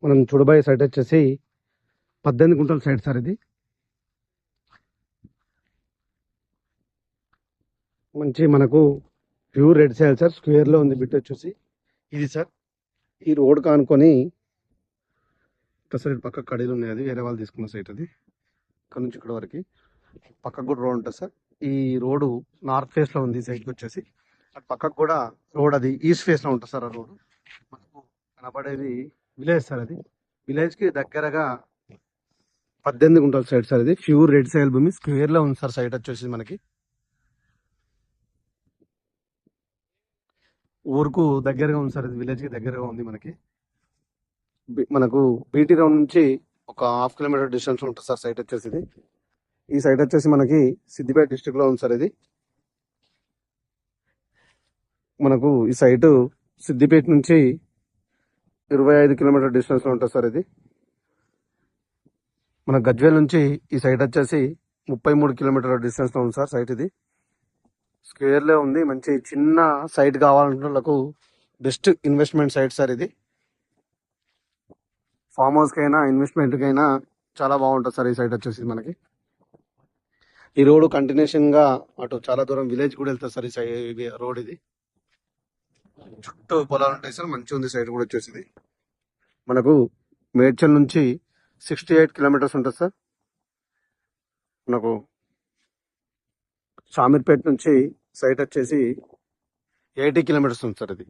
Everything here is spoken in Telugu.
మనం చూడబోయే సైట్ వచ్చేసి 18 గుంటల సైట్ సార్. ఇది మంచి మనకు pure red soil sir. Square లో ఉంది బిట్ వచ్చేసి ఇది సార్. ఈ రోడ్ కానుకొని సార్ పక్క కడీలు ఉన్నాయి, అది వేరే వాళ్ళు తీసుకున్న సైట్. అది ఇక్కడ నుంచి ఇక్కడ వరకు పక్కకు కూడా రోడ్ ఉంటుంది సార్. ఈ రోడ్డు నార్త్ ఫేస్ లో ఉంది సైడ్కి వచ్చేసి. అటు పక్కకు కూడా రోడ్ అది ఈస్ట్ ఫేస్ లో ఉంటుంది సార్. ఆ రోడ్ మనకు కనపడేది విలేజ్ సార్. అది విలేజ్ కి దగ్గరగా 18 గుంటల సైట్ సార్. ఇది ప్యూర్ రెడ్ సాయిల్ భూమి, స్క్వేర్ లో ఉంది సార్ సైట్ వచ్చేసి. మనకి ఊరుకు దగ్గరగా ఉంది సార్. ఇది విలేజ్ కి దగ్గరగా ఉంది మనకి. మనకు బీటీ రౌండ్ నుంచి ఒక హాఫ్ కిలోమీటర్ డిస్టెన్స్ ఉంటుంది సార్ సైట్ వచ్చేసి. ఇది ఈ సైట్ వచ్చేసి మనకి సిద్దిపేట డిస్ట్రిక్ట్ లో ఉంది సార్. ఇది మనకు ఈ సైటు సిద్దిపేట నుంచి 25 కిలోమీటర్ డిస్టెన్స్ లో ఉంటుంది సార్. ఇది మన గజ్వేల్ నుంచి ఈ సైట్ వచ్చేసి 33 కిలోమీటర్ డిస్టెన్స్ లో ఉంది సార్ సైట్. ఇది స్క్వేర్ లో ఉంది. మంచి చిన్న సైట్ కావాలంటే వాళ్ళకు బెస్ట్ ఇన్వెస్ట్మెంట్ సైట్ సార్. ఇది ఫామ్ హౌస్ కైనా ఇన్వెస్ట్మెంట్ కైనా చాలా బాగుంటుంది సార్ ఈ సైట్ వచ్చేసి. మనకి ఈ రోడ్ కంటిన్యూషన్ గా అటు చాలా దూరం విలేజ్ కూడా వెళ్తుంది సార్. ఈ రోడ్ ఇది చుట్టూ పొలాలు ఉంటాయి సార్. మంచిగా ఉంది సైట్ కూడా వచ్చేసి. మనకు మేడ్చల్ నుంచి 68 కిలోమీటర్స్ ఉంటుంది సార్. మనకు షామీర్పేట నుంచి సైట్ వచ్చేసి 80 కిలోమీటర్స్ ఉంది సార్. ఇది